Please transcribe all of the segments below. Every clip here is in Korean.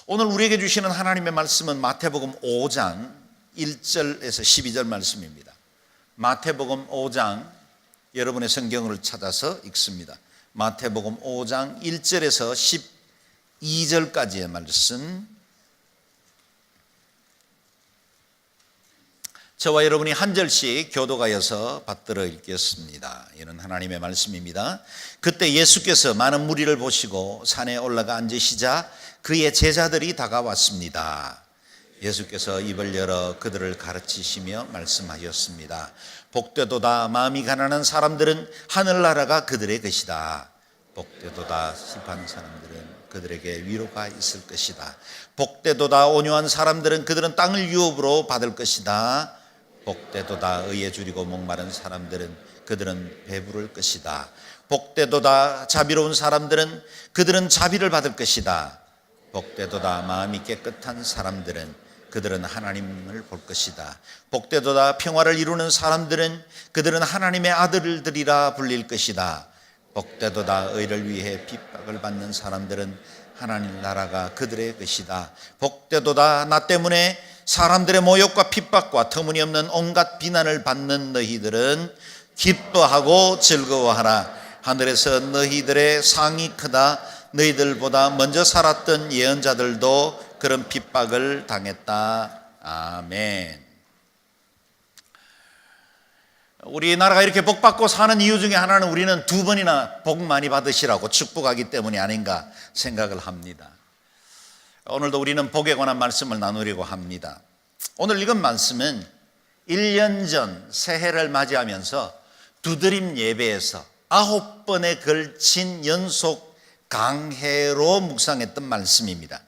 오늘 우리에게 주시는 하나님의 말씀은 마태복음 5장 1절에서 12절 말씀입니다. 마태복음 5장, 여러분의 성경을 찾아서 읽습니다. 마태복음 5장 1절에서 12절까지의 말씀, 저와 여러분이 한 절씩 교도가여서 받들어 읽겠습니다. 이는 하나님의 말씀입니다. 그때 예수께서 많은 무리를 보시고 산에 올라가 앉으시자 그의 제자들이 다가왔습니다. 예수께서 입을 열어 그들을 가르치시며 말씀하셨습니다. 복되도다 마음이 가난한 사람들은 하늘나라가 그들의 것이다. 복되도다 슬픈 사람들은 그들에게 위로가 있을 것이다. 복되도다 온유한 사람들은 그들은 땅을 유업으로 받을 것이다. 복되도다 의에 줄이고 목마른 사람들은 그들은 배부를 것이다. 복되도다 자비로운 사람들은 그들은 자비를 받을 것이다. 복되도다 마음이 깨끗한 사람들은 그들은 하나님을 볼 것이다. 복되도다 평화를 이루는 사람들은 그들은 하나님의 아들들이라 불릴 것이다. 복되도다 의를 위해 핍박을 받는 사람들은 하나님 나라가 그들의 것이다. 복되도다 나 때문에 사람들의 모욕과 핍박과 터무니없는 온갖 비난을 받는 너희들은 기뻐하고 즐거워하라. 하늘에서 너희들의 상이 크다. 너희들보다 먼저 살았던 예언자들도 그런 핍박을 당했다. 아멘. 우리나라가 이렇게 복받고 사는 이유 중에 하나는 우리는 두 번이나 복 많이 받으시라고 축복하기 때문이 아닌가 생각을 합니다. 오늘도 우리는 복에 관한 말씀을 나누려고 합니다. 오늘 읽은 말씀은 1년 전 새해를 맞이하면서 두드림 예배에서 9번에 걸친 연속 강해로 묵상했던 말씀입니다.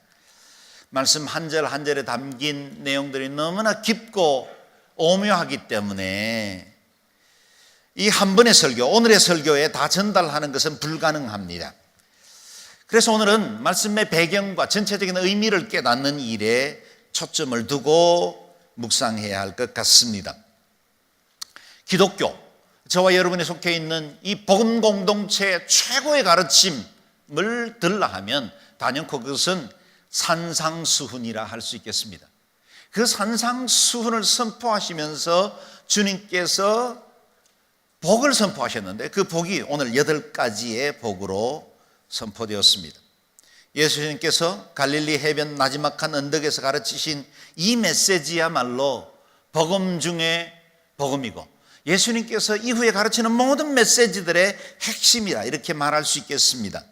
말씀 한 절 한 절에 담긴 내용들이 너무나 깊고 오묘하기 때문에 이 한 번의 설교, 오늘의 설교에 다 전달하는 것은 불가능합니다. 그래서 오늘은 말씀의 배경과 전체적인 의미를 깨닫는 일에 초점을 두고 묵상해야 할 것 같습니다. 기독교, 저와 여러분이 속해 있는 이 복음 공동체의 최고의 가르침을 들라 하면 단연코 그것은 산상수훈이라 할 수 있겠습니다. 그 산상수훈을 선포하시면서 주님께서 복을 선포하셨는데 그 복이 오늘 8가지의 복으로 선포되었습니다. 예수님께서 갈릴리 해변 나지막한 언덕에서 가르치신 이 메시지야말로 복음 중에 복음이고 예수님께서 이후에 가르치는 모든 메시지들의 핵심이라 이렇게 말할 수 있겠습니다.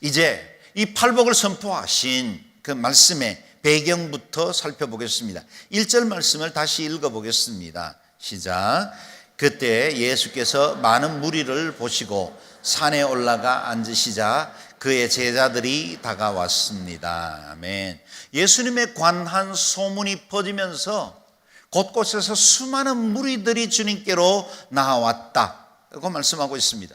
이제 이 팔복을 선포하신 그 말씀의 배경부터 살펴보겠습니다. 1절 말씀을 다시 읽어보겠습니다. 시작. 그때 예수께서 많은 무리를 보시고 산에 올라가 앉으시자 그의 제자들이 다가왔습니다. 아멘. 예수님에 관한 소문이 퍼지면서 곳곳에서 수많은 무리들이 주님께로 나왔다고 말씀하고 있습니다.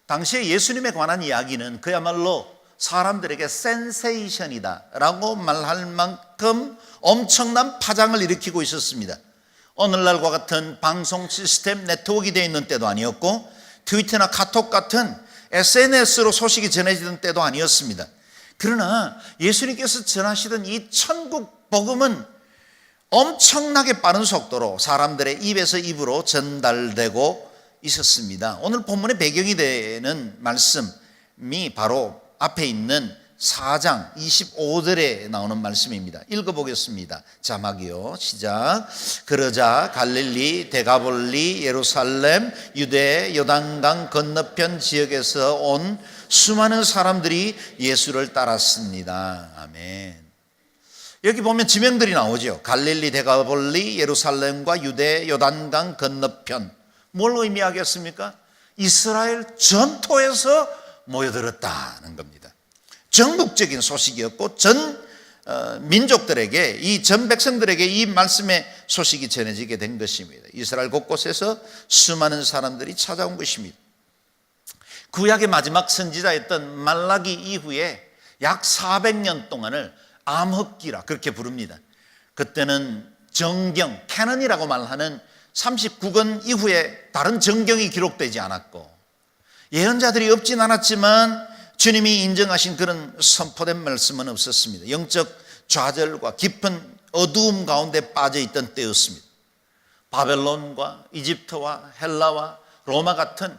당시에 예수님에 관한 이야기는 그야말로 사람들에게 센세이션이다 라고 말할 만큼 엄청난 파장을 일으키고 있었습니다. 오늘날과 같은 방송 시스템 네트워크가 되어 있는 때도 아니었고 트위터나 카톡 같은 SNS로 소식이 전해지던 때도 아니었습니다. 그러나 예수님께서 전하시던 이 천국 복음은 엄청나게 빠른 속도로 사람들의 입에서 입으로 전달되고 있었습니다. 오늘 본문의 배경이 되는 말씀이 바로 앞에 있는 4장 25절에 나오는 말씀입니다. 읽어보겠습니다. 자막이요. 시작. 그러자 갈릴리, 데가볼리, 예루살렘, 유대, 요단강 건너편 지역에서 온 수많은 사람들이 예수를 따랐습니다. 아멘. 여기 보면 지명들이 나오죠. 갈릴리, 데가볼리, 예루살렘과 유대, 요단강 건너편. 뭘 의미하겠습니까? 이스라엘 전토에서 모여들었다는 겁니다. 전국적인 소식이었고 전 민족들에게, 이 전 백성들에게 이 말씀의 소식이 전해지게 된 것입니다. 이스라엘 곳곳에서 수많은 사람들이 찾아온 것입니다. 구약의 마지막 선지자였던 말라기 이후에 약 400년 동안을 암흑기라 그렇게 부릅니다. 그때는 정경, 캐넌이라고 말하는 39권 이후에 다른 정경이 기록되지 않았고 예언자들이 없진 않았지만 주님이 인정하신 그런 선포된 말씀은 없었습니다. 영적 좌절과 깊은 어두움 가운데 빠져있던 때였습니다. 바벨론과 이집트와 헬라와 로마 같은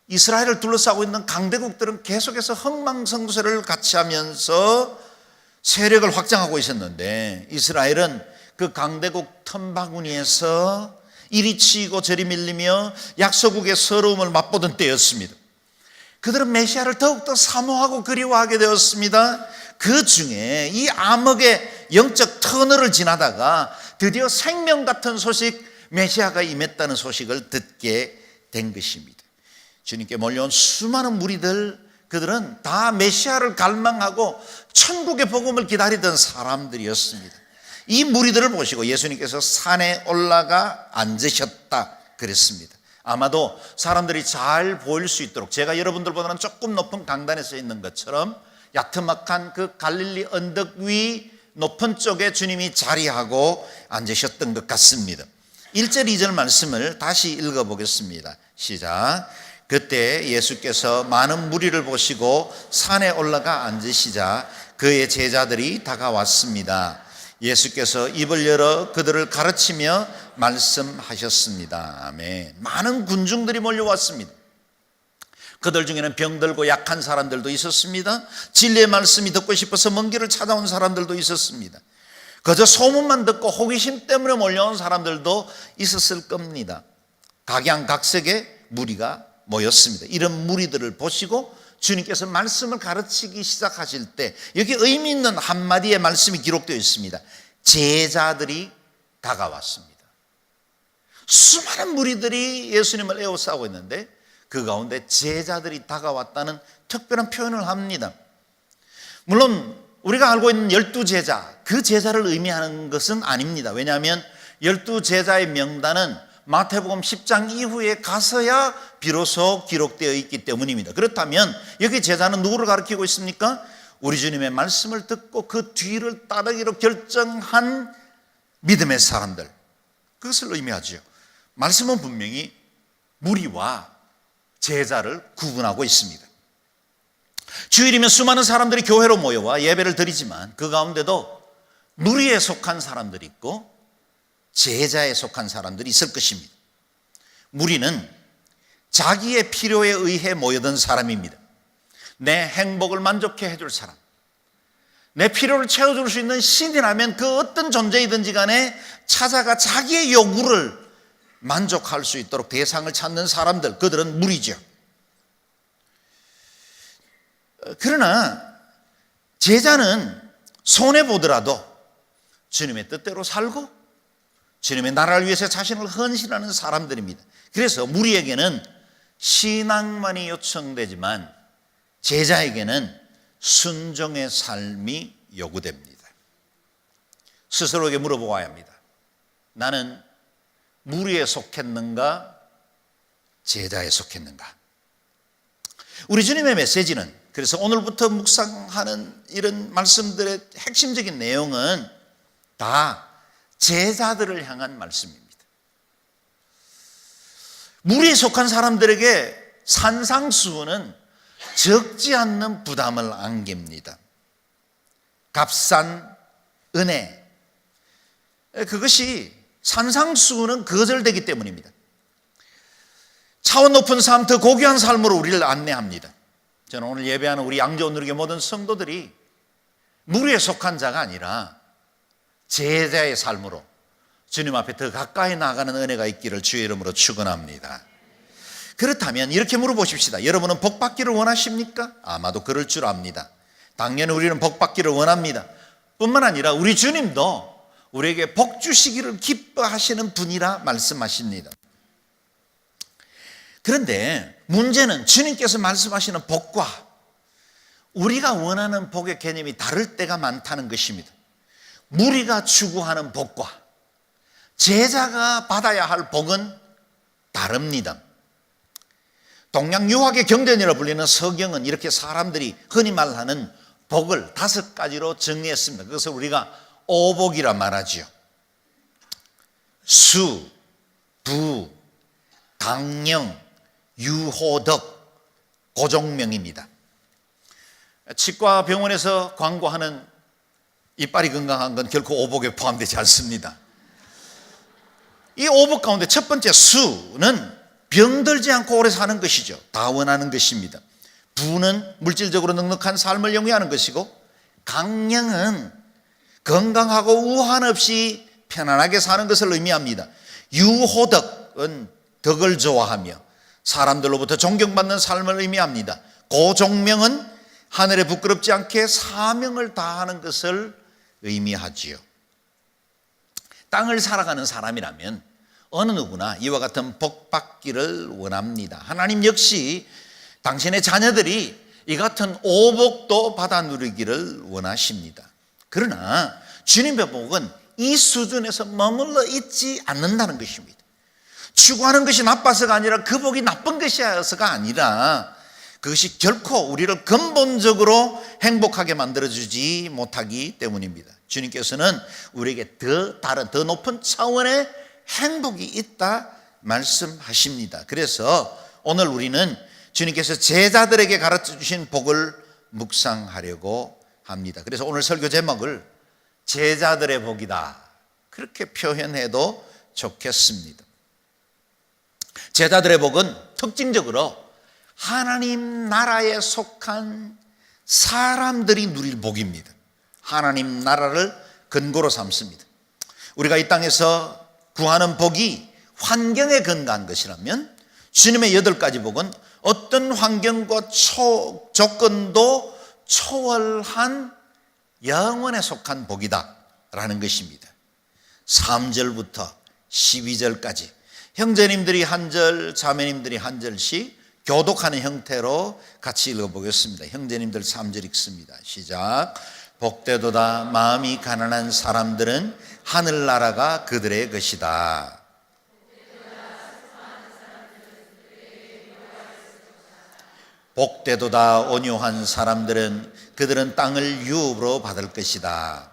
이스라엘을 둘러싸고 있는 강대국들은 계속해서 흥망성쇠를 같이 하면서 세력을 확장하고 있었는데, 이스라엘은 그 강대국 틈바구니에서 이리 치이고 저리 밀리며 약소국의 서러움을 맛보던 때였습니다. 그들은 메시아를 더욱더 사모하고 그리워하게 되었습니다. 그 중에 이 암흑의 영적 터널을 지나다가 드디어 생명 같은 소식, 메시아가 임했다는 소식을 듣게 된 것입니다. 주님께 몰려온 수많은 무리들, 그들은 다 메시아를 갈망하고 천국의 복음을 기다리던 사람들이었습니다. 이 무리들을 보시고 예수님께서 산에 올라가 앉으셨다 그랬습니다. 아마도 사람들이 잘 보일 수 있도록, 제가 여러분들보다는 조금 높은 강단에 서 있는 것처럼 야트막한 그 갈릴리 언덕 위 높은 쪽에 주님이 자리하고 앉으셨던 것 같습니다. 1절 2절 말씀을 다시 읽어보겠습니다. 시작. 그때 예수께서 많은 무리를 보시고 산에 올라가 앉으시자 그의 제자들이 다가왔습니다. 예수께서 입을 열어 그들을 가르치며 말씀하셨습니다. 아멘. 많은 군중들이 몰려왔습니다. 그들 중에는 병들고 약한 사람들도 있었습니다. 진리의 말씀이 듣고 싶어서 먼 길을 찾아온 사람들도 있었습니다. 그저 소문만 듣고 호기심 때문에 몰려온 사람들도 있었을 겁니다. 각양각색의 무리가 모였습니다. 이런 무리들을 보시고 주님께서 말씀을 가르치기 시작하실 때 여기 의미 있는 한마디의 말씀이 기록되어 있습니다. 제자들이 다가왔습니다. 수많은 무리들이 예수님을 에워싸고 있는데 그 가운데 제자들이 다가왔다는 특별한 표현을 합니다. 물론 우리가 알고 있는 12제자, 그 제자를 의미하는 것은 아닙니다. 왜냐하면 12제자의 명단은 마태복음 10장 이후에 가서야 비로소 기록되어 있기 때문입니다. 그렇다면 여기 제자는 누구를 가리키고 있습니까? 우리 주님의 말씀을 듣고 그 뒤를 따르기로 결정한 믿음의 사람들, 그것을 의미하죠. 말씀은 분명히 무리와 제자를 구분하고 있습니다. 주일이면 수많은 사람들이 교회로 모여와 예배를 드리지만 그 가운데도 무리에 속한 사람들이 있고 제자에 속한 사람들이 있을 것입니다. 무리는 자기의 필요에 의해 모여든 사람입니다. 내 행복을 만족해 해줄 사람, 내 필요를 채워줄 수 있는 신이라면 그 어떤 존재이든지 간에 찾아가 자기의 요구를 만족할 수 있도록 대상을 찾는 사람들, 그들은 무리죠. 그러나 제자는 손해보더라도 주님의 뜻대로 살고 주님의 나라를 위해서 자신을 헌신하는 사람들입니다. 그래서 무리에게는 신앙만이 요청되지만 제자에게는 순종의 삶이 요구됩니다. 스스로에게 물어보아야 합니다. 나는 무리에 속했는가, 제자에 속했는가? 우리 주님의 메시지는, 그래서 오늘부터 묵상하는 이런 말씀들의 핵심적인 내용은 다 제자들을 향한 말씀입니다. 무리에 속한 사람들에게 산상수훈은 적지 않는 부담을 안깁니다. 값싼 은혜, 그것이 산상수훈은 거절되기 때문입니다. 차원 높은 삶, 더 고귀한 삶으로 우리를 안내합니다. 저는 오늘 예배하는 우리 양재원 누리교 모든 성도들이 무리에 속한 자가 아니라 제자의 삶으로 주님 앞에 더 가까이 나가는 은혜가 있기를 주의 이름으로 축원합니다. 그렇다면 이렇게 물어보십시다. 여러분은 복 받기를 원하십니까? 아마도 그럴 줄 압니다. 당연히 우리는 복 받기를 원합니다. 뿐만 아니라 우리 주님도 우리에게 복 주시기를 기뻐하시는 분이라 말씀하십니다. 그런데 문제는 주님께서 말씀하시는 복과 우리가 원하는 복의 개념이 다를 때가 많다는 것입니다. 무리가 추구하는 복과 제자가 받아야 할 복은 다릅니다. 동양 유학의 경전이라 불리는 서경은 이렇게 사람들이 흔히 말하는 복을 5가지로 정리했습니다. 그것을 우리가 오복이라 말하죠. 수, 부, 강령, 유호덕, 고종명입니다. 치과 병원에서 광고하는 이빨이 건강한 건 결코 오복에 포함되지 않습니다. 이 오복 가운데 첫 번째 수는 병들지 않고 오래 사는 것이죠. 다 원하는 것입니다. 부는 물질적으로 넉넉한 삶을 영위하는 것이고, 강령은 건강하고 우한 없이 편안하게 사는 것을 의미합니다. 유호덕은 덕을 좋아하며 사람들로부터 존경받는 삶을 의미합니다. 고종명은 하늘에 부끄럽지 않게 사명을 다하는 것을 의미하지요. 땅을 살아가는 사람이라면 어느 누구나 이와 같은 복 받기를 원합니다. 하나님 역시 당신의 자녀들이 이 같은 오복도 받아 누리기를 원하십니다. 그러나 주님의 복은 이 수준에서 머물러 있지 않는다는 것입니다. 추구하는 것이 나빠서가 아니라 그 복이 나쁜 것이어서가 아니라 그것이 결코 우리를 근본적으로 행복하게 만들어주지 못하기 때문입니다. 주님께서는 우리에게 더 높은 차원의 행복이 있다 말씀하십니다. 그래서 오늘 우리는 주님께서 제자들에게 가르쳐 주신 복을 묵상하려고 합니다. 그래서 오늘 설교 제목을 제자들의 복이다, 그렇게 표현해도 좋겠습니다. 제자들의 복은 특징적으로 하나님 나라에 속한 사람들이 누릴 복입니다. 하나님 나라를 근거로 삼습니다. 우리가 이 땅에서 구하는 복이 환경에 근거한 것이라면 주님의 8가지 복은 어떤 환경과 조건도 초월한 영원에 속한 복이다라는 것입니다. 3절부터 12절까지 형제님들이 한 절, 자매님들이 한 절씩 교독하는 형태로 같이 읽어보겠습니다. 형제님들 3절 읽습니다. 시작. 복되도다 마음이 가난한 사람들은 하늘나라가 그들의 것이다. 복되도다 온유한 사람들은 그들은 땅을 유업으로 받을 것이다.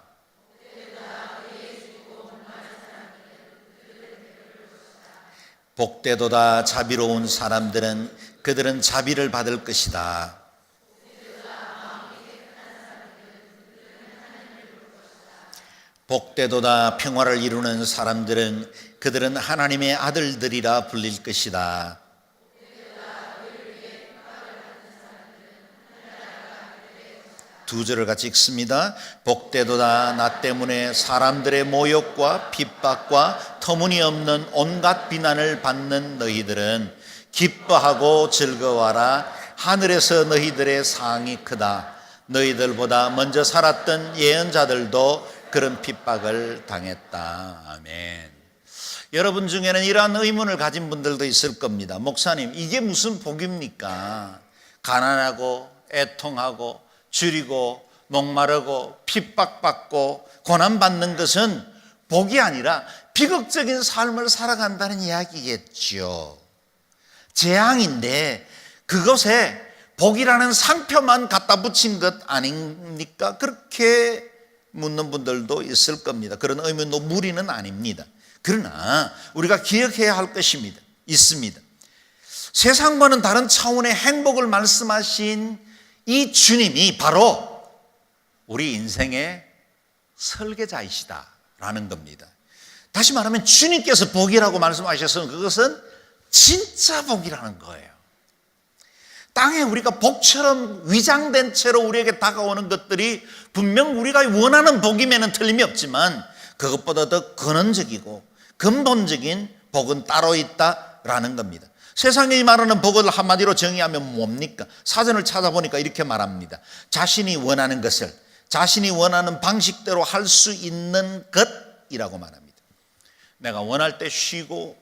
복되도다 자비로운 사람들은 그들은 자비를 받을 것이다. 복되도다 평화를 이루는 사람들은 그들은 하나님의 아들들이라 불릴 것이다. 두 절을 같이 읽습니다. 복되도다 나 때문에 사람들의 모욕과 핍박과 터무니없는 온갖 비난을 받는 너희들은 기뻐하고 즐거워하라. 하늘에서 너희들의 상이 크다. 너희들보다 먼저 살았던 예언자들도 그런 핍박을 당했다. 아멘. 여러분 중에는 이러한 의문을 가진 분들도 있을 겁니다. 목사님, 이게 무슨 복입니까? 가난하고 애통하고 줄이고 목마르고 핍박받고 고난받는 것은 복이 아니라 비극적인 삶을 살아간다는 이야기겠죠. 재앙인데 그것에 복이라는 상표만 갖다 붙인 것 아닙니까? 그렇게 묻는 분들도 있을 겁니다. 그런 의문도 무리는 아닙니다. 그러나 우리가 기억해야 할 것입니다. 있습니다. 세상과는 다른 차원의 행복을 말씀하신 이 주님이 바로 우리 인생의 설계자이시다라는 겁니다. 다시 말하면 주님께서 복이라고 말씀하셔서 그것은 진짜 복이라는 거예요. 땅에 우리가 복처럼 위장된 채로 우리에게 다가오는 것들이 분명 우리가 원하는 복임에는 틀림이 없지만 그것보다 더 근원적이고 근본적인 복은 따로 있다라는 겁니다. 세상이 말하는 복을 한마디로 정의하면 뭡니까? 사전을 찾아보니까 이렇게 말합니다. 자신이 원하는 것을 자신이 원하는 방식대로 할 수 있는 것이라고 말합니다. 내가 원할 때 쉬고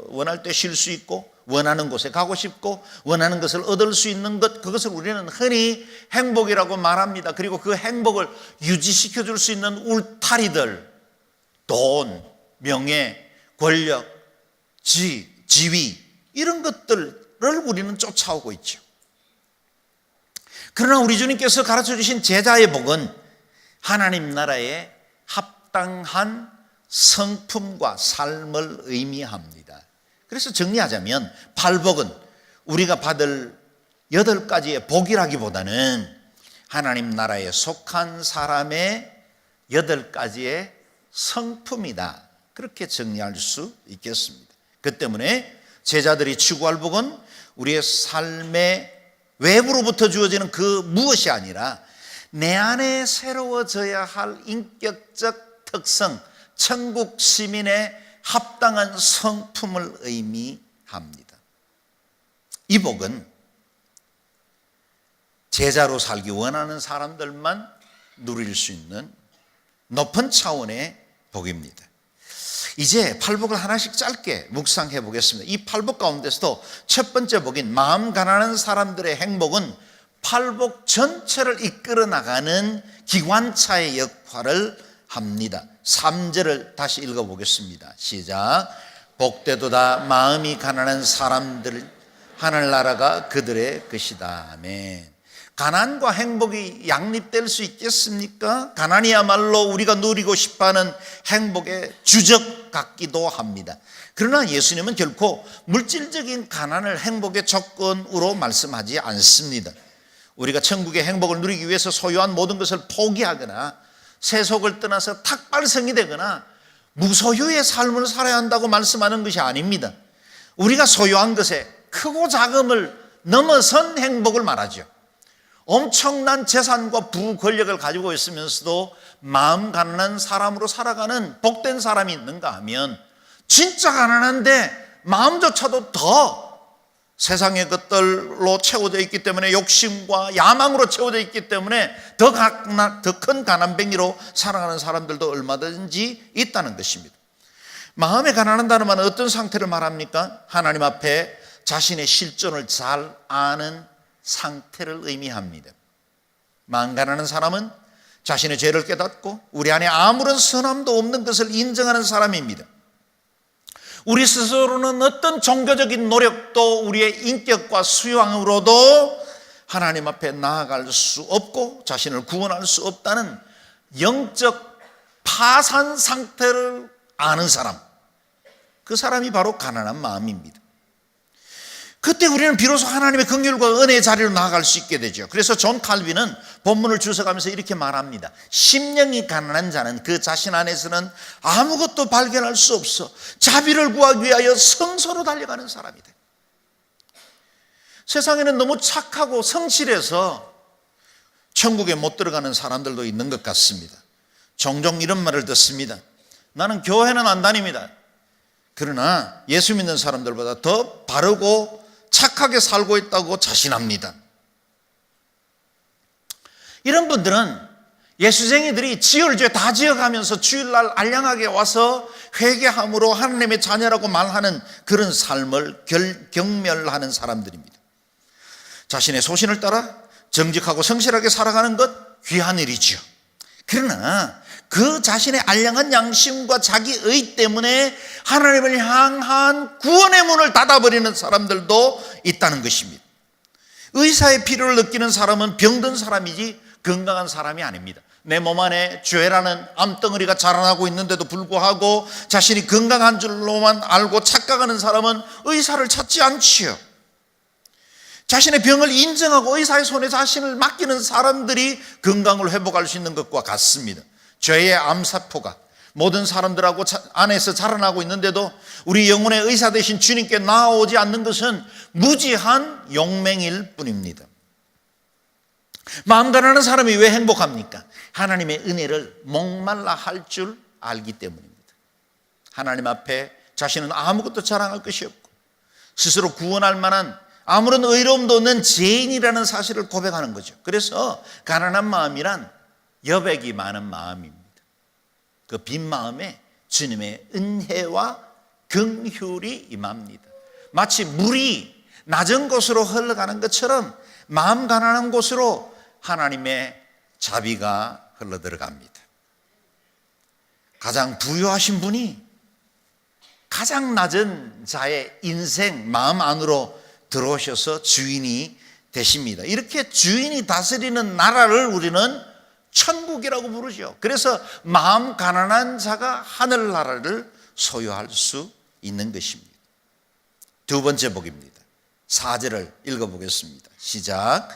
원할 때 쉴 수 있고 원하는 곳에 가고 싶고 원하는 것을 얻을 수 있는 것, 그것을 우리는 흔히 행복이라고 말합니다. 그리고 그 행복을 유지시켜 줄 수 있는 울타리들, 돈, 명예, 권력, 지위 이런 것들을 우리는 쫓아오고 있죠. 그러나 우리 주님께서 가르쳐 주신 제자의 복은 하나님 나라에 합당한 성품과 삶을 의미합니다. 그래서 정리하자면 팔복은 우리가 받을 8가지의 복이라기보다는 하나님 나라에 속한 사람의 8가지의 성품이다. 그렇게 정리할 수 있겠습니다. 그 때문에 제자들이 추구할 복은 우리의 삶의 외부로부터 주어지는 그 무엇이 아니라 내 안에 새로워져야 할 인격적 특성, 천국 시민의 합당한 성품을 의미합니다. 이 복은 제자로 살기 원하는 사람들만 누릴 수 있는 높은 차원의 복입니다. 이제 팔복을 하나씩 짧게 묵상해 보겠습니다. 이 팔복 가운데서도 첫 번째 복인 마음 가난한 사람들의 행복은 팔복 전체를 이끌어 나가는 기관차의 역할을 합니다. 3절을 다시 읽어보겠습니다. 시작. 복되도다 마음이 가난한 사람들 하늘나라가 그들의 것이다. 아멘. 가난과 행복이 양립될 수 있겠습니까? 가난이야말로 우리가 누리고 싶어하는 행복의 주적 같기도 합니다. 그러나 예수님은 결코 물질적인 가난을 행복의 조건으로 말씀하지 않습니다. 우리가 천국의 행복을 누리기 위해서 소유한 모든 것을 포기하거나 세속을 떠나서 탁발성이 되거나 무소유의 삶을 살아야 한다고 말씀하는 것이 아닙니다. 우리가 소유한 것에 크고 작음을 넘어선 행복을 말하죠. 엄청난 재산과 부 권력을 가지고 있으면서도 마음 가난한 사람으로 살아가는 복된 사람이 있는가 하면 진짜 가난한데 마음조차도 더 세상의 것들로 채워져 있기 때문에 욕심과 야망으로 채워져 있기 때문에 더 큰 가난뱅이로 살아가는 사람들도 얼마든지 있다는 것입니다. 마음에 가난한다는 말은 어떤 상태를 말합니까? 하나님 앞에 자신의 실존을 잘 아는 상태를 의미합니다. 마음 가난한 사람은 자신의 죄를 깨닫고 우리 안에 아무런 선함도 없는 것을 인정하는 사람입니다. 우리 스스로는 어떤 종교적인 노력도 우리의 인격과 수양으로도 하나님 앞에 나아갈 수 없고 자신을 구원할 수 없다는 영적 파산 상태를 아는 사람, 그 사람이 바로 가난한 마음입니다. 그때 우리는 비로소 하나님의 긍휼과 은혜의 자리로 나아갈 수 있게 되죠. 그래서 존 칼빈은 본문을 주석하면서 이렇게 말합니다. 심령이 가난한 자는 그 자신 안에서는 아무것도 발견할 수 없어 자비를 구하기 위하여 성소로 달려가는 사람이다. 세상에는 너무 착하고 성실해서 천국에 못 들어가는 사람들도 있는 것 같습니다. 종종 이런 말을 듣습니다. 나는 교회는 안 다닙니다. 그러나 예수 믿는 사람들보다 더 바르고 착하게 살고 있다고 자신합니다. 이런 분들은 예수쟁이들이 지을 죄 다 지어가면서 주일날 알량하게 와서 회개함으로 하나님의 자녀라고 말하는 그런 삶을 경멸하는 사람들입니다. 자신의 소신을 따라 정직하고 성실하게 살아가는 것 귀한 일이죠. 그러나 그 자신의 알량한 양심과 자기의 때문에 하나님을 향한 구원의 문을 닫아버리는 사람들도 있다는 것입니다. 의사의 필요를 느끼는 사람은 병든 사람이지 건강한 사람이 아닙니다. 내 몸 안에 죄라는 암덩어리가 자라나고 있는데도 불구하고 자신이 건강한 줄로만 알고 착각하는 사람은 의사를 찾지 않지요. 자신의 병을 인정하고 의사의 손에 자신을 맡기는 사람들이 건강을 회복할 수 있는 것과 같습니다. 죄의 암사포가 모든 사람들하고 안에서 자라나고 있는데도 우리 영혼의 의사 되신 주님께 나아오지 않는 것은 무지한 용맹일 뿐입니다. 마음 가난한 사람이 왜 행복합니까? 하나님의 은혜를 목말라 할 줄 알기 때문입니다. 하나님 앞에 자신은 아무것도 자랑할 것이 없고 스스로 구원할 만한 아무런 의로움도 없는 죄인이라는 사실을 고백하는 거죠. 그래서 가난한 마음이란 여백이 많은 마음입니다. 그 빈 마음에 주님의 은혜와 긍휼이 임합니다. 마치 물이 낮은 곳으로 흘러가는 것처럼 마음 가난한 곳으로 하나님의 자비가 흘러들어갑니다. 가장 부유하신 분이 가장 낮은 자의 인생 마음 안으로 들어오셔서 주인이 되십니다. 이렇게 주인이 다스리는 나라를 우리는 천국이라고 부르죠. 그래서 마음 가난한 자가 하늘나라를 소유할 수 있는 것입니다. 두 번째 복입니다. 4절을 읽어보겠습니다. 시작.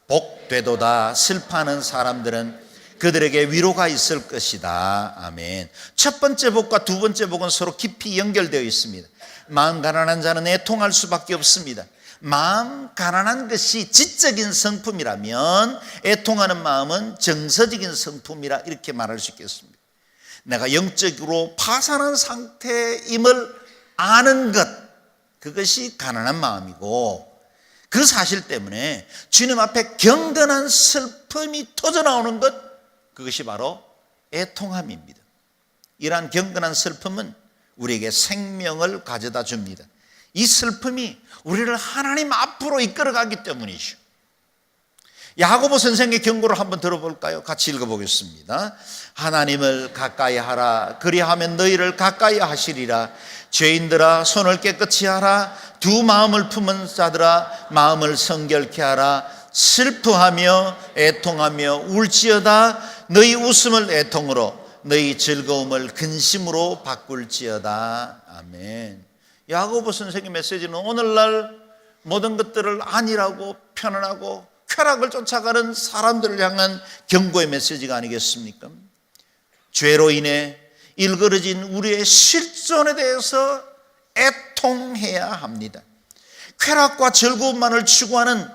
복되도다. 슬퍼하는 사람들은 그들에게 위로가 있을 것이다. 아멘. 첫 번째 복과 두 번째 복은 서로 깊이 연결되어 있습니다. 마음 가난한 자는 애통할 수밖에 없습니다. 마음 가난한 것이 지적인 성품이라면 애통하는 마음은 정서적인 성품이라 이렇게 말할 수 있겠습니다. 내가 영적으로 파산한 상태임을 아는 것, 그것이 가난한 마음이고, 그 사실 때문에 주님 앞에 경건한 슬픔이 터져나오는 것, 그것이 바로 애통함입니다. 이러한 경건한 슬픔은 우리에게 생명을 가져다 줍니다. 이 슬픔이 우리를 하나님 앞으로 이끌어가기 때문이죠. 야고보 선생의 경고를 한번 들어볼까요? 같이 읽어보겠습니다. 하나님을 가까이 하라. 그리하면 너희를 가까이 하시리라. 죄인들아 손을 깨끗이 하라. 두 마음을 품은 자들아 마음을 성결케 하라. 슬퍼하며 애통하며 울지어다. 너희 웃음을 애통으로 너희 즐거움을 근심으로 바꿀지어다. 아멘. 야고보 선생의 메시지는 오늘날 모든 것들을 안일하고 편안하고 쾌락을 쫓아가는 사람들을 향한 경고의 메시지가 아니겠습니까? 죄로 인해 일그러진 우리의 실존에 대해서 애통해야 합니다. 쾌락과 즐거움만을 추구하는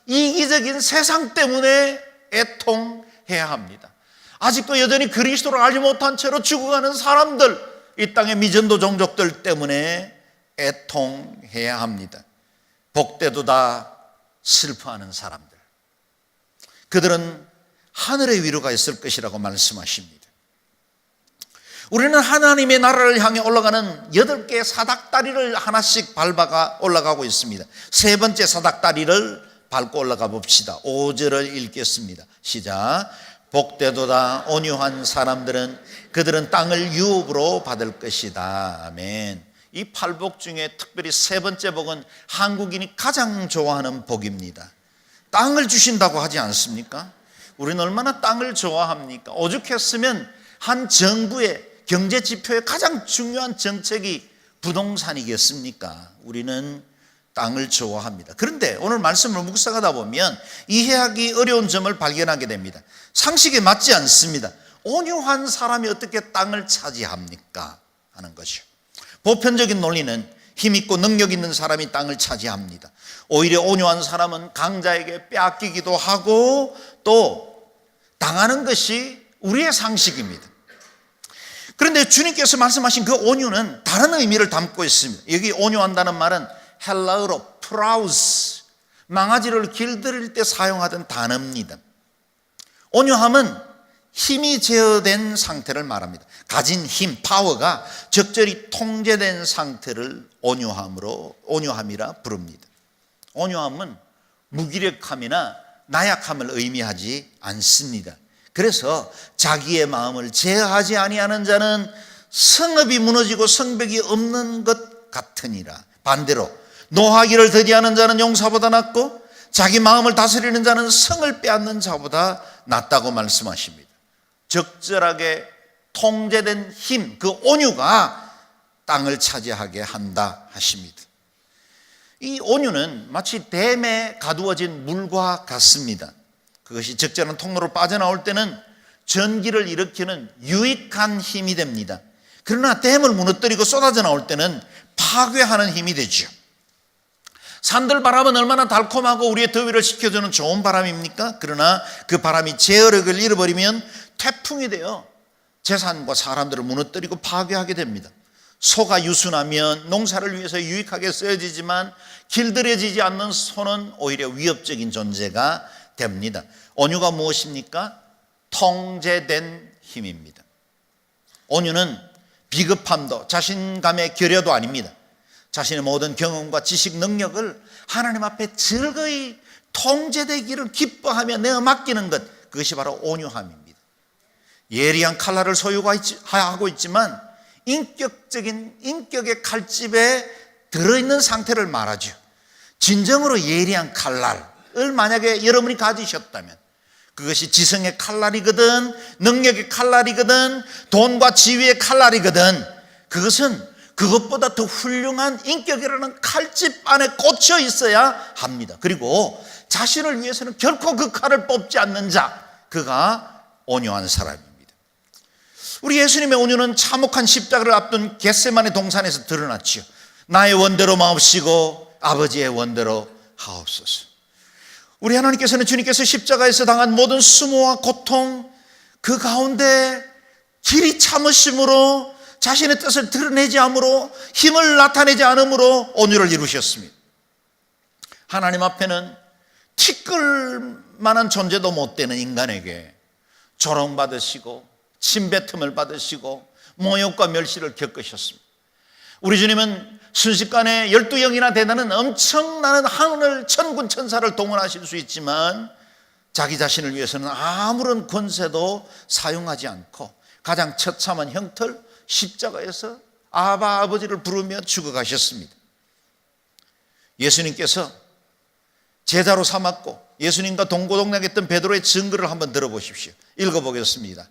이기적인 세상 때문에 애통해야 합니다. 아직도 여전히 그리스도를 알지 못한 채로 죽어가는 사람들, 이 땅의 미전도 종족들 때문에 애통해야 합니다. 복되도다. 슬퍼하는 사람들, 그들은 하늘의 위로가 있을 것이라고 말씀하십니다. 우리는 하나님의 나라를 향해 올라가는 8개의 사닥다리를 하나씩 밟아가 올라가고 있습니다. 세 번째 사닥다리를 밟고 올라가 봅시다. 5절을 읽겠습니다. 시작. 복되도다. 온유한 사람들은 그들은 땅을 유업으로 받을 것이다. 아멘. 이 8복 중에 특별히 세 번째 복은 한국인이 가장 좋아하는 복입니다. 땅을 주신다고 하지 않습니까? 우리는 얼마나 땅을 좋아합니까? 오죽했으면 한 정부의 경제 지표의 가장 중요한 정책이 부동산이겠습니까? 우리는 땅을 좋아합니다. 그런데 오늘 말씀을 묵상하다 보면 이해하기 어려운 점을 발견하게 됩니다. 상식에 맞지 않습니다. 온유한 사람이 어떻게 땅을 차지합니까? 하는 것이요. 보편적인 논리는 힘있고 능력 있는 사람이 땅을 차지합니다. 오히려 온유한 사람은 강자에게 빼앗기기도 하고 또 당하는 것이 우리의 상식입니다. 그런데 주님께서 말씀하신 그 온유는 다른 의미를 담고 있습니다. 여기 온유한다는 말은 헬라어로 프라우스, 망아지를 길들일 때 사용하던 단어입니다. 온유함은 힘이 제어된 상태를 말합니다. 가진 힘, 파워가 적절히 통제된 상태를 온유함이라 부릅니다. 온유함은 무기력함이나 나약함을 의미하지 않습니다. 그래서 자기의 마음을 제어하지 아니하는 자는 성읍이 무너지고 성벽이 없는 것 같으니라. 반대로 노하기를 더디하는 자는 용사보다 낫고 자기 마음을 다스리는 자는 성을 빼앗는 자보다 낫다고 말씀하십니다. 적절하게 통제된 힘, 그 온유가 땅을 차지하게 한다 하십니다. 이 온유는 마치 댐에 가두어진 물과 같습니다. 그것이 적절한 통로로 빠져나올 때는 전기를 일으키는 유익한 힘이 됩니다. 그러나 댐을 무너뜨리고 쏟아져 나올 때는 파괴하는 힘이 되죠. 산들 바람은 얼마나 달콤하고 우리의 더위를 식혀주는 좋은 바람입니까? 그러나 그 바람이 제어력을 잃어버리면 태풍이 되어 재산과 사람들을 무너뜨리고 파괴하게 됩니다. 소가 유순하면 농사를 위해서 유익하게 쓰여지지만 길들여지지 않는 소는 오히려 위협적인 존재가 됩니다. 온유가 무엇입니까? 통제된 힘입니다. 온유는 비겁함도 자신감의 결여도 아닙니다. 자신의 모든 경험과 지식 능력을 하나님 앞에 즐거이 통제되기를 기뻐하며 내어 맡기는 것, 그것이 바로 온유함입니다. 예리한 칼날을 소유하고 있지만 인격의 칼집에 들어있는 상태를 말하죠. 진정으로 예리한 칼날을 만약에 여러분이 가지셨다면 그것이 지성의 칼날이거든, 능력의 칼날이거든, 돈과 지위의 칼날이거든, 그것은 그것보다 더 훌륭한 인격이라는 칼집 안에 꽂혀 있어야 합니다. 그리고 자신을 위해서는 결코 그 칼을 뽑지 않는 자, 그가 온유한 사람입니다. 우리 예수님의 온유는 참혹한 십자가를 앞둔 겟세마네 동산에서 드러났지요. 나의 원대로 마옵시고 아버지의 원대로 하옵소서. 우리 하나님께서는 주님께서 십자가에서 당한 모든 수모와 고통, 그 가운데 길이 참으심으로, 자신의 뜻을 드러내지 않으므로, 힘을 나타내지 않으므로 온유를 이루셨습니다. 하나님 앞에는 티끌 만한 존재도 못 되는 인간에게 조롱받으시고 침뱉음을 받으시고 모욕과 멸시를 겪으셨습니다. 우리 주님은 순식간에 12영이나 되는 엄청난 하늘 천군 천사를 동원하실 수 있지만 자기 자신을 위해서는 아무런 권세도 사용하지 않고 가장 처참한 형틀 십자가에서 아바 아버지를 부르며 죽어가셨습니다. 예수님께서 제자로 삼았고 예수님과 동고동락했던 베드로의 증거를 한번 들어보십시오. 읽어보겠습니다.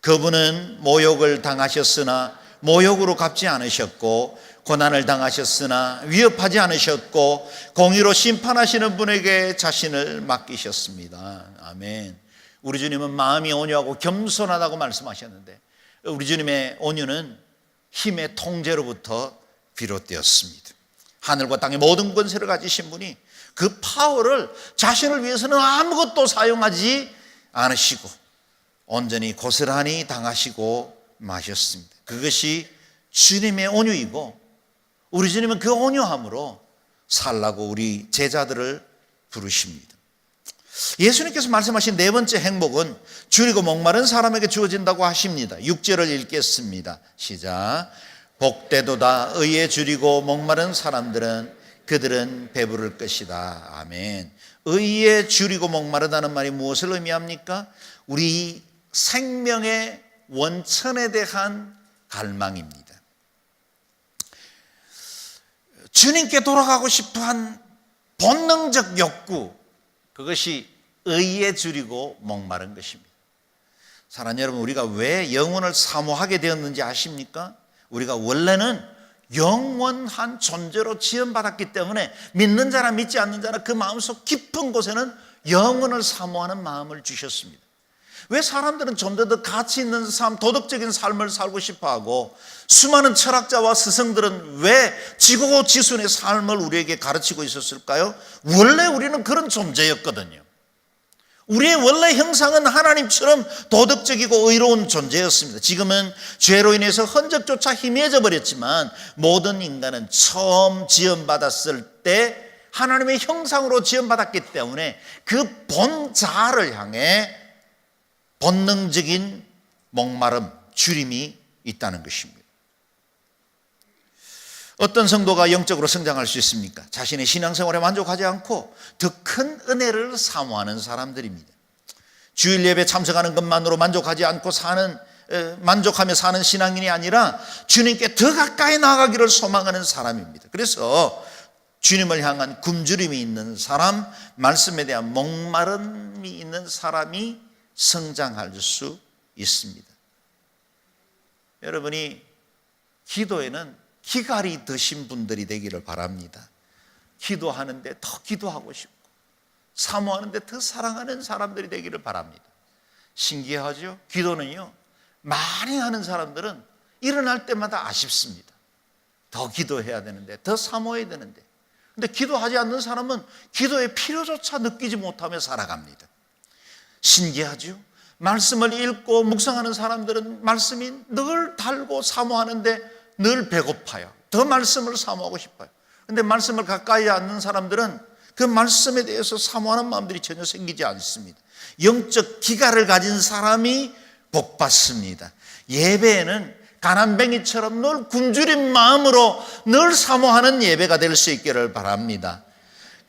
그분은 모욕을 당하셨으나 모욕으로 갚지 않으셨고 고난을 당하셨으나 위협하지 않으셨고 공의로 심판하시는 분에게 자신을 맡기셨습니다. 아멘. 우리 주님은 마음이 온유하고 겸손하다고 말씀하셨는데 우리 주님의 온유는 힘의 통제로부터 비롯되었습니다. 하늘과 땅의 모든 권세를 가지신 분이 그 파워를 자신을 위해서는 아무것도 사용하지 않으시고 온전히 고스란히 당하시고 마셨습니다. 그것이 주님의 온유이고 우리 주님은 그 온유함으로 살라고 우리 제자들을 부르십니다. 예수님께서 말씀하신 네 번째 행복은 줄이고 목마른 사람에게 주어진다고 하십니다. 6절을 읽겠습니다. 시작. 복되도다 의에 줄이고 목마른 사람들은 그들은 배부를 것이다. 아멘. 의에 줄이고 목마르다는 말이 무엇을 의미합니까? 우리 생명의 원천에 대한 갈망입니다. 주님께 돌아가고 싶어한 본능적 욕구, 그것이 의에 줄이고 목마른 것입니다. 사랑하는 여러분, 우리가 왜 영혼을 사모하게 되었는지 아십니까? 우리가 원래는 영원한 존재로 지원받았기 때문에 믿는 자나 믿지 않는 자나 그 마음속 깊은 곳에는 영혼을 사모하는 마음을 주셨습니다. 왜 사람들은 좀 더 가치 있는 삶, 도덕적인 삶을 살고 싶어하고 수많은 철학자와 스승들은 왜 지고지순의 삶을 우리에게 가르치고 있었을까요? 원래 우리는 그런 존재였거든요. 우리의 원래 형상은 하나님처럼 도덕적이고 의로운 존재였습니다. 지금은 죄로 인해서 흔적조차 희미해져 버렸지만 모든 인간은 처음 지음받았을 때 하나님의 형상으로 지음받았기 때문에 그 본자를 향해 본능적인 목마름, 주림이 있다는 것입니다. 어떤 성도가 영적으로 성장할 수 있습니까? 자신의 신앙생활에 만족하지 않고 더 큰 은혜를 사모하는 사람들입니다. 주일 예배 참석하는 것만으로 만족하지 않고 만족하며 사는 신앙인이 아니라 주님께 더 가까이 나아가기를 소망하는 사람입니다. 그래서 주님을 향한 굶주림이 있는 사람, 말씀에 대한 목마름이 있는 사람이 성장할 수 있습니다. 여러분이 기도에는 기갈이 드신 분들이 되기를 바랍니다. 기도하는데 더 기도하고 싶고 사모하는데 더 사랑하는 사람들이 되기를 바랍니다. 신기하죠? 기도는요, 많이 하는 사람들은 일어날 때마다 아쉽습니다. 더 기도해야 되는데, 더 사모해야 되는데. 근데 기도하지 않는 사람은 기도의 필요조차 느끼지 못하며 살아갑니다. 신기하죠? 말씀을 읽고 묵상하는 사람들은 말씀이 늘 달고 사모하는데 늘 배고파요. 더 말씀을 사모하고 싶어요. 근데 말씀을 가까이 않는 사람들은 그 말씀에 대해서 사모하는 마음들이 전혀 생기지 않습니다. 영적 기갈을 가진 사람이 복받습니다. 예배에는 가난뱅이처럼 늘 굶주린 마음으로 늘 사모하는 예배가 될 수 있기를 바랍니다.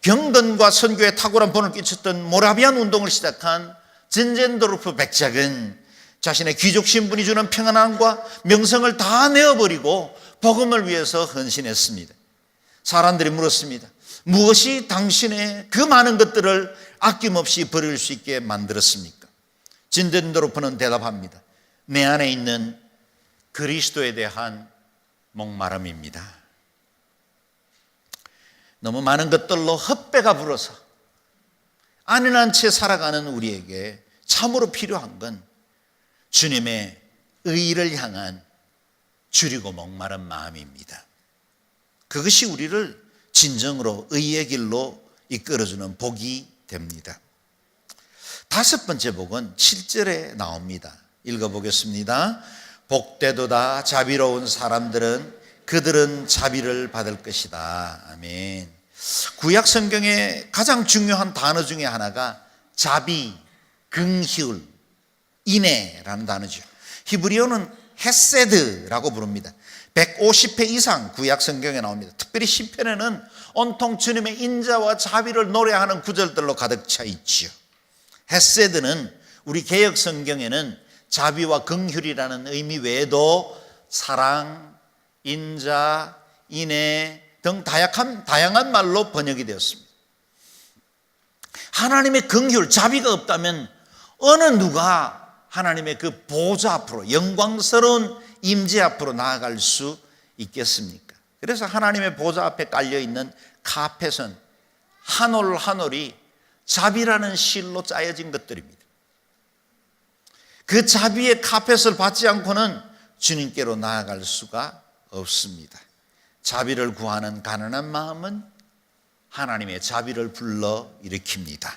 경건과 선교에 탁월한 본을 끼쳤던 모라비안 운동을 시작한 젠젠도르프 백작은 자신의 귀족 신분이 주는 평안함과 명성을 다 내어버리고 복음을 위해서 헌신했습니다. 사람들이 물었습니다. 무엇이 당신의 그 많은 것들을 아낌없이 버릴 수 있게 만들었습니까? 젠젠도르프는 대답합니다. 내 안에 있는 그리스도에 대한 목마름입니다. 너무 많은 것들로 헛배가 불어서 안일한 채 살아가는 우리에게 참으로 필요한 건 주님의 의를 향한 줄이고 목마른 마음입니다. 그것이 우리를 진정으로 의의 길로 이끌어주는 복이 됩니다. 다섯 번째 복은 7절에 나옵니다. 읽어보겠습니다. 복되도다 자비로운 사람들은 그들은 자비를 받을 것이다. 아멘. 구약 성경의 가장 중요한 단어 중에 하나가 자비, 긍휼, 인애라는 단어죠. 히브리어는 헤세드라고 부릅니다. 150회 이상 구약 성경에 나옵니다. 특별히 시편에는 온통 주님의 인자와 자비를 노래하는 구절들로 가득 차 있지요. 헤세드는 우리 개역 성경에는 자비와 긍휼이라는 의미 외에도 사랑, 인자, 인애 등 다양한 말로 번역이 되었습니다. 하나님의 긍휼, 자비가 없다면 어느 누가 하나님의 그 보좌 앞으로, 영광스러운 임재 앞으로 나아갈 수 있겠습니까? 그래서 하나님의 보좌 앞에 깔려있는 카펫은 한 올 한 올이 자비라는 실로 짜여진 것들입니다. 그 자비의 카펫을 받지 않고는 주님께로 나아갈 수가 없습니다. 자비를 구하는 가난한 마음은 하나님의 자비를 불러 일으킵니다.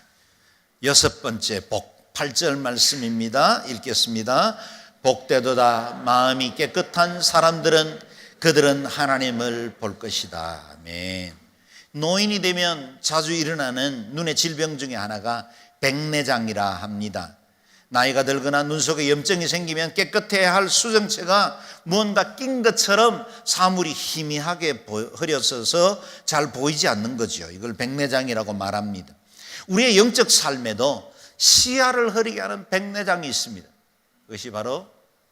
여섯 번째 복, 8절 말씀입니다. 읽겠습니다. 복되도다 마음이 깨끗한 사람들은 그들은 하나님을 볼 것이다. 아멘. 노인이 되면 자주 일어나는 눈의 질병 중에 하나가 백내장이라 합니다. 나이가 들거나 눈 속에 염증이 생기면 깨끗해야 할 수정체가 무언가 낀 것처럼 사물이 희미하게 흐려져서 잘 보이지 않는 거죠. 이걸 백내장이라고 말합니다. 우리의 영적 삶에도 시야를 흐리게 하는 백내장이 있습니다. 그것이 바로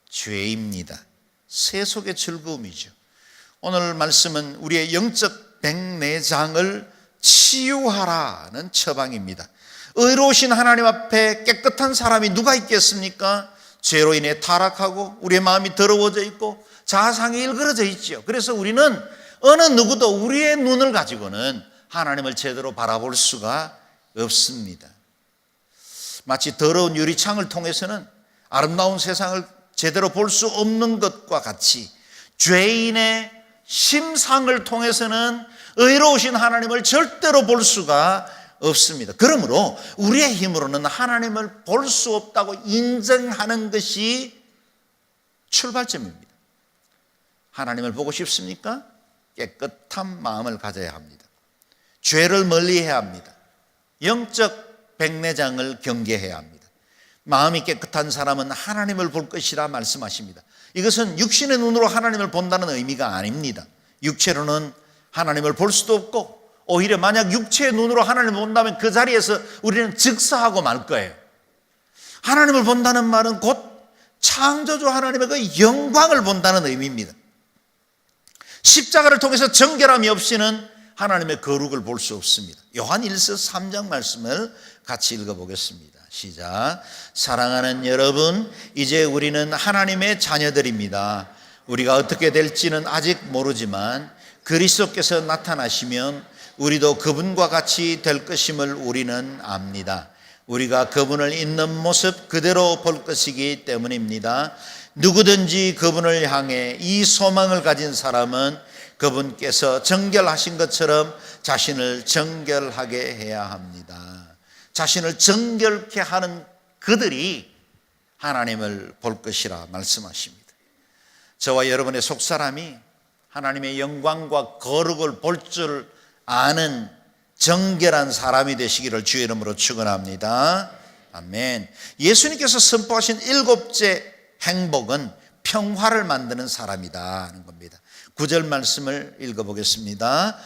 죄입니다. 세속의 즐거움이죠. 오늘 말씀은 우리의 영적 백내장을 치유하라는 처방입니다. 의로우신 하나님 앞에 깨끗한 사람이 누가 있겠습니까? 죄로 인해 타락하고 우리의 마음이 더러워져 있고 자아상이 일그러져 있죠. 그래서 우리는 어느 누구도 우리의 눈을 가지고는 하나님을 제대로 바라볼 수가 없습니다. 마치 더러운 유리창을 통해서는 아름다운 세상을 제대로 볼 수 없는 것과 같이 죄인의 심상을 통해서는 의로우신 하나님을 절대로 볼 수가 없습니다. 그러므로 우리의 힘으로는 하나님을 볼 수 없다고 인정하는 것이 출발점입니다. 하나님을 보고 싶습니까? 깨끗한 마음을 가져야 합니다. 죄를 멀리해야 합니다. 영적 백내장을 경계해야 합니다. 마음이 깨끗한 사람은 하나님을 볼 것이라 말씀하십니다. 이것은 육신의 눈으로 하나님을 본다는 의미가 아닙니다. 육체로는 하나님을 볼 수도 없고 오히려 만약 육체의 눈으로 하나님을 본다면 그 자리에서 우리는 즉사하고 말 거예요. 하나님을 본다는 말은 곧 창조주 하나님의 그 영광을 본다는 의미입니다. 십자가를 통해서 정결함이 없이는 하나님의 거룩을 볼 수 없습니다. 요한 1서 3장 말씀을 같이 읽어보겠습니다. 시작. 사랑하는 여러분, 이제 우리는 하나님의 자녀들입니다. 우리가 어떻게 될지는 아직 모르지만 그리스도께서 나타나시면 우리도 그분과 같이 될 것임을 우리는 압니다. 우리가 그분을 있는 모습 그대로 볼 것이기 때문입니다. 누구든지 그분을 향해 이 소망을 가진 사람은 그분께서 정결하신 것처럼 자신을 정결하게 해야 합니다. 자신을 정결케 하는 그들이 하나님을 볼 것이라 말씀하십니다. 저와 여러분의 속사람이 하나님의 영광과 거룩을 볼 줄 아는 정결한 사람이 되시기를 주의 이름으로 축원합니다. 아멘. 예수님께서 선포하신 일곱째 행복은 평화를 만드는 사람이다 하는 겁니다. 9절 말씀을 읽어보겠습니다.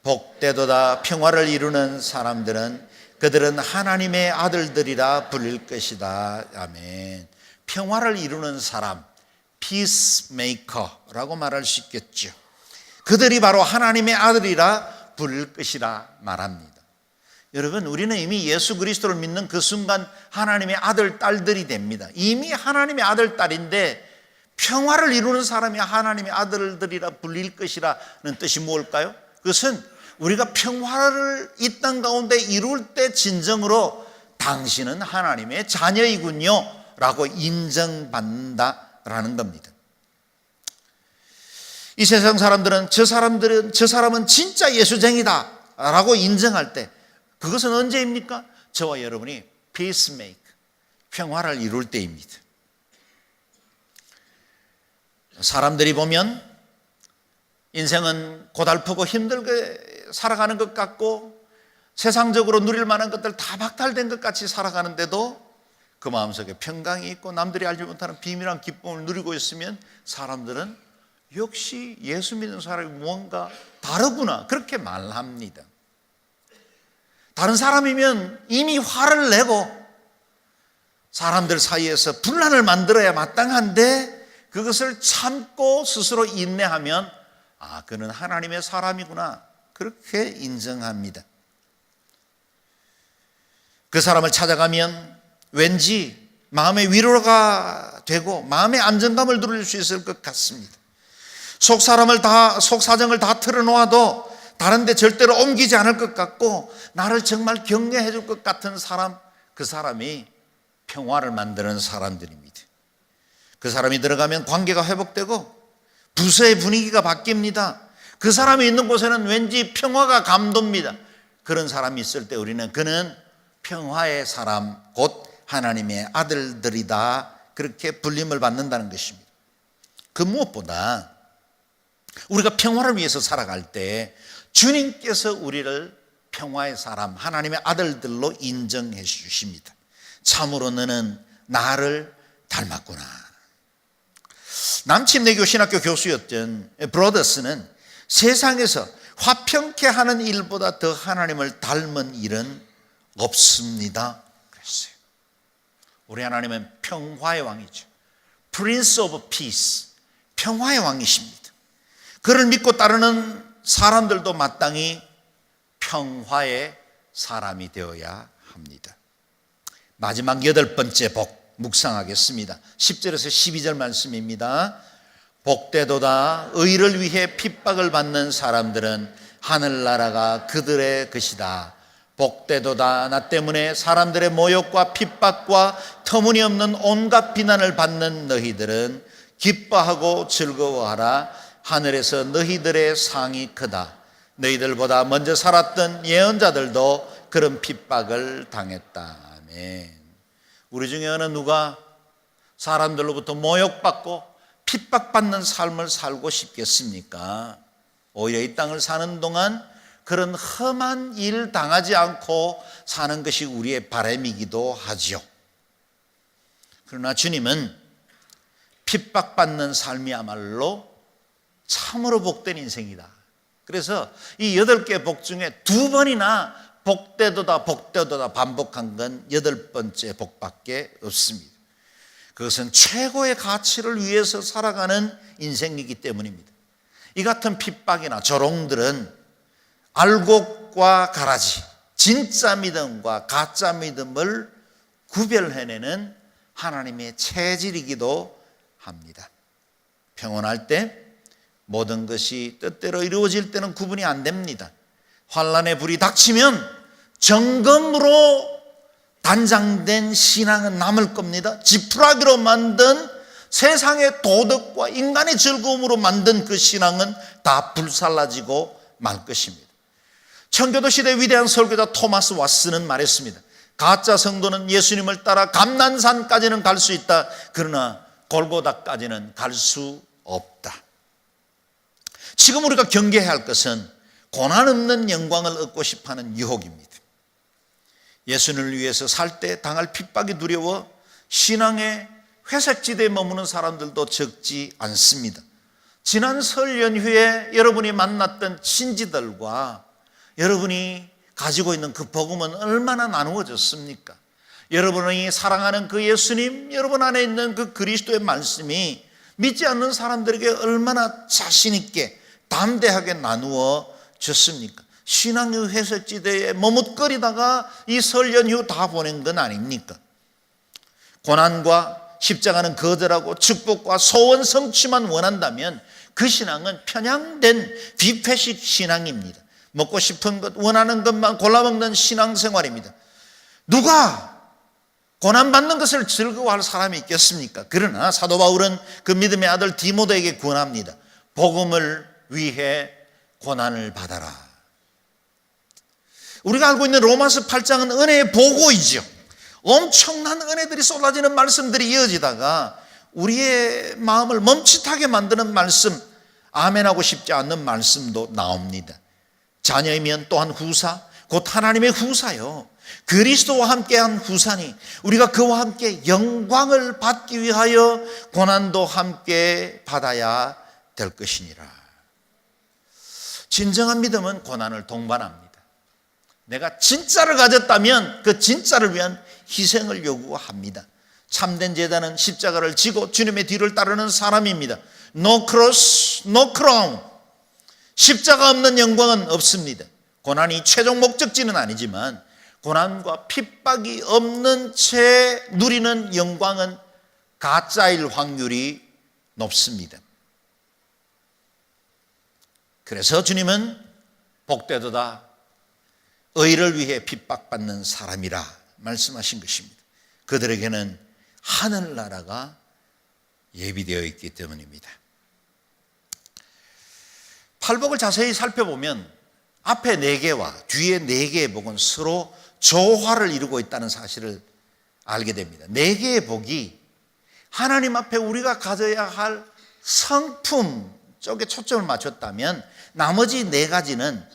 복되도다 평화를 이루는 사람들은 그들은 하나님의 아들들이라 불릴 것이다. 아멘. 평화를 이루는 사람, 피스메이커라고 말할 수 있겠죠. 그들이 바로 하나님의 아들이라 부를 것이라 말합니다. 여러분, 우리는 이미 예수 그리스도를 믿는 그 순간 하나님의 아들, 딸들이 됩니다. 이미 하나님의 아들, 딸인데 평화를 이루는 사람이 하나님의 아들들이라 불릴 것이라는 뜻이 무엇일까요? 그것은 우리가 평화를 이 땅 가운데 이룰 때 진정으로 당신은 하나님의 자녀이군요 라고 인정받는다라는 겁니다. 이 세상 사람들은 저 사람은 진짜 예수쟁이다 라고 인정할 때, 그것은 언제입니까? 저와 여러분이 peacemaker, 평화를 이룰 때입니다. 사람들이 보면 인생은 고달프고 힘들게 살아가는 것 같고 세상적으로 누릴 만한 것들 다 박탈된 것 같이 살아가는데도 그 마음속에 평강이 있고 남들이 알지 못하는 비밀한 기쁨을 누리고 있으면 사람들은 역시 예수 믿는 사람이 뭔가 다르구나 그렇게 말합니다. 다른 사람이면 이미 화를 내고 사람들 사이에서 분란을 만들어야 마땅한데 그것을 참고 스스로 인내하면 그는 하나님의 사람이구나 그렇게 인정합니다. 그 사람을 찾아가면 왠지 마음의 위로가 되고 마음의 안정감을 누릴 수 있을 것 같습니다. 속 사정을 다 털어놓아도 다른 데 절대로 옮기지 않을 것 같고 나를 정말 격려해 줄 것 같은 사람, 그 사람이 평화를 만드는 사람들입니다. 그 사람이 들어가면 관계가 회복되고 부서의 분위기가 바뀝니다. 그 사람이 있는 곳에는 왠지 평화가 감돕니다. 그런 사람이 있을 때 우리는 그는 평화의 사람, 곧 하나님의 아들들이다 그렇게 불림을 받는다는 것입니다. 그 무엇보다 우리가 평화를 위해서 살아갈 때 주님께서 우리를 평화의 사람, 하나님의 아들들로 인정해 주십니다. 참으로 너는 나를 닮았구나. 남침내교 신학교 교수였던 브로더스는 세상에서 화평케 하는 일보다 더 하나님을 닮은 일은 없습니다 그랬어요. 우리 하나님은 평화의 왕이죠. Prince of Peace, 평화의 왕이십니다. 그를 믿고 따르는 사람들도 마땅히 평화의 사람이 되어야 합니다. 마지막 8번째 복 묵상하겠습니다. 10절에서 12절 말씀입니다. 복되도다 의를 위해 핍박을 받는 사람들은 하늘나라가 그들의 것이다. 복되도다 나 때문에 사람들의 모욕과 핍박과 터무니없는 온갖 비난을 받는 너희들은 기뻐하고 즐거워하라. 하늘에서 너희들의 상이 크다. 너희들보다 먼저 살았던 예언자들도 그런 핍박을 당했다. 아멘. 우리 중에 어느 누가 사람들로부터 모욕받고 핍박받는 삶을 살고 싶겠습니까? 오히려 이 땅을 사는 동안 그런 험한 일 당하지 않고 사는 것이 우리의 바람이기도 하죠. 그러나 주님은 핍박받는 삶이야말로 참으로 복된 인생이다. 그래서 이 8개 복 중에 2번이나 복되도다 복되도다 반복한 건 8번째 복밖에 없습니다. 그것은 최고의 가치를 위해서 살아가는 인생이기 때문입니다. 이 같은 핍박이나 조롱들은 알곡과 가라지, 진짜 믿음과 가짜 믿음을 구별해내는 하나님의 체질이기도 합니다. 평온할 때 모든 것이 뜻대로 이루어질 때는 구분이 안 됩니다. 환란의 불이 닥치면 정금으로 단장된 신앙은 남을 겁니다. 지푸라기로 만든 세상의 도덕과 인간의 즐거움으로 만든 그 신앙은 다 불살라지고 말 것입니다. 청교도 시대의 위대한 설교자 토마스 왓슨은 말했습니다. 가짜 성도는 예수님을 따라 감난산까지는 갈 수 있다. 그러나 골고다까지는 갈 수 없다. 지금 우리가 경계해야 할 것은 고난 없는 영광을 얻고 싶어하는 유혹입니다. 예수님을 위해서 살 때 당할 핍박이 두려워 신앙의 회색지대에 머무는 사람들도 적지 않습니다. 지난 설 연휴에 여러분이 만났던 친지들과 여러분이 가지고 있는 그 복음은 얼마나 나누어졌습니까? 여러분이 사랑하는 그 예수님, 여러분 안에 있는 그 그리스도의 말씀이 믿지 않는 사람들에게 얼마나 자신 있게 담대하게 나누어졌습니까? 신앙의 회색지대에 머뭇거리다가 이 설 연휴 다 보낸 건 아닙니까? 고난과 십자가는 거절하고 축복과 소원 성취만 원한다면 그 신앙은 편향된 뷔페식 신앙입니다. 먹고 싶은 것, 원하는 것만 골라먹는 신앙생활입니다. 누가 고난받는 것을 즐거워할 사람이 있겠습니까? 그러나 사도 바울은 그 믿음의 아들 디모데에게 권합니다. 복음을 위해 고난을 받아라. 우리가 알고 있는 로마서 8장은 은혜의 보고이죠. 엄청난 은혜들이 쏟아지는 말씀들이 이어지다가 우리의 마음을 멈칫하게 만드는 말씀, 아멘하고 싶지 않는 말씀도 나옵니다. 자녀이면 또한 후사, 곧 하나님의 후사요, 그리스도와 함께한 후사니 우리가 그와 함께 영광을 받기 위하여 고난도 함께 받아야 될 것이니라. 진정한 믿음은 고난을 동반합니다. 내가 진짜를 가졌다면 그 진짜를 위한 희생을 요구합니다. 참된 제자는 십자가를 지고 주님의 뒤를 따르는 사람입니다. No cross, no crown. 십자가 없는 영광은 없습니다. 고난이 최종 목적지는 아니지만 고난과 핍박이 없는 채 누리는 영광은 가짜일 확률이 높습니다. 그래서 주님은 복되도다 의를 위해 핍박받는 사람이라 말씀하신 것입니다. 그들에게는 하늘나라가 예비되어 있기 때문입니다. 팔복을 자세히 살펴보면 앞에 4개와 뒤에 4개의 복은 서로 조화를 이루고 있다는 사실을 알게 됩니다. 4개의 복이 하나님 앞에 우리가 가져야 할 성품 쪽에 초점을 맞췄다면 나머지 4가지는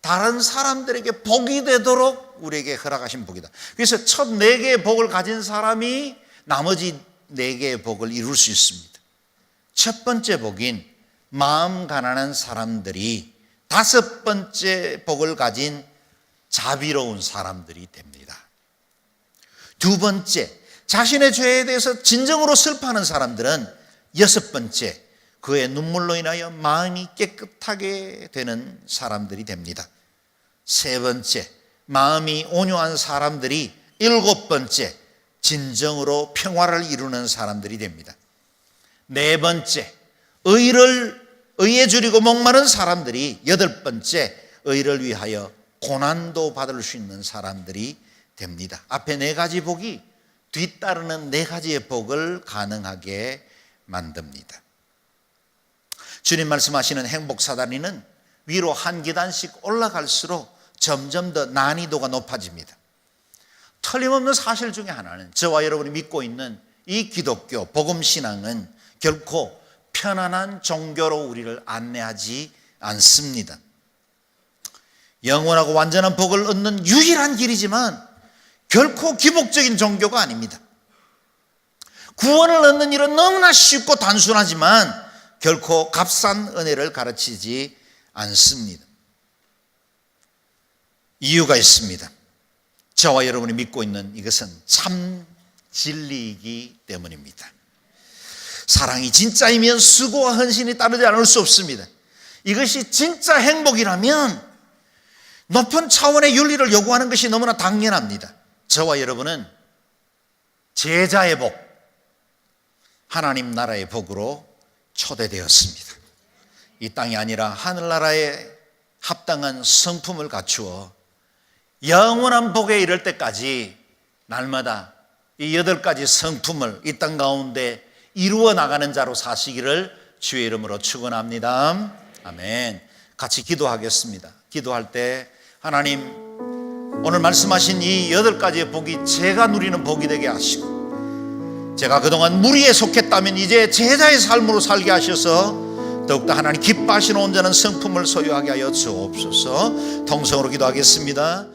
다른 사람들에게 복이 되도록 우리에게 허락하신 복이다. 그래서 첫 4개의 복을 가진 사람이 나머지 4개의 복을 이룰 수 있습니다. 첫 번째 복인 마음 가난한 사람들이 5번째 복을 가진 자비로운 사람들이 됩니다. 두 번째, 자신의 죄에 대해서 진정으로 슬퍼하는 사람들은 6번째, 그의 눈물로 인하여 마음이 깨끗하게 되는 사람들이 됩니다. 3번째, 마음이 온유한 사람들이 7번째, 진정으로 평화를 이루는 사람들이 됩니다. 4번째, 의에 줄이고 목마른 사람들이 8번째, 의를 위하여 고난도 받을 수 있는 사람들이 됩니다. 앞에 4가지 복이 뒤따르는 4가지의 복을 가능하게 만듭니다. 주님 말씀하시는 행복 사다리는 위로 한 계단씩 올라갈수록 점점 더 난이도가 높아집니다. 틀림없는 사실 중에 하나는 저와 여러분이 믿고 있는 이 기독교 복음신앙은 결코 편안한 종교로 우리를 안내하지 않습니다. 영원하고 완전한 복을 얻는 유일한 길이지만 결코 기복적인 종교가 아닙니다. 구원을 얻는 일은 너무나 쉽고 단순하지만 결코 값싼 은혜를 가르치지 않습니다. 이유가 있습니다. 저와 여러분이 믿고 있는 이것은 참 진리이기 때문입니다. 사랑이 진짜이면 수고와 헌신이 따르지 않을 수 없습니다. 이것이 진짜 행복이라면 높은 차원의 윤리를 요구하는 것이 너무나 당연합니다. 저와 여러분은 제자의 복, 하나님 나라의 복으로 초대되었습니다. 이 땅이 아니라 하늘나라에 합당한 성품을 갖추어 영원한 복에 이를 때까지 날마다 이 8가지 성품을 이 땅 가운데 이루어 나가는 자로 사시기를 주의 이름으로 축원합니다. 아멘. 같이 기도하겠습니다. 기도할 때 하나님, 오늘 말씀하신 이 8가지의 복이 제가 누리는 복이 되게 하시고, 제가 그동안 무리에 속했다면 이제 제자의 삶으로 살게 하셔서 더욱더 하나님 기뻐하시는 온전한 성품을 소유하게 하여 주옵소서. 통성으로 기도하겠습니다.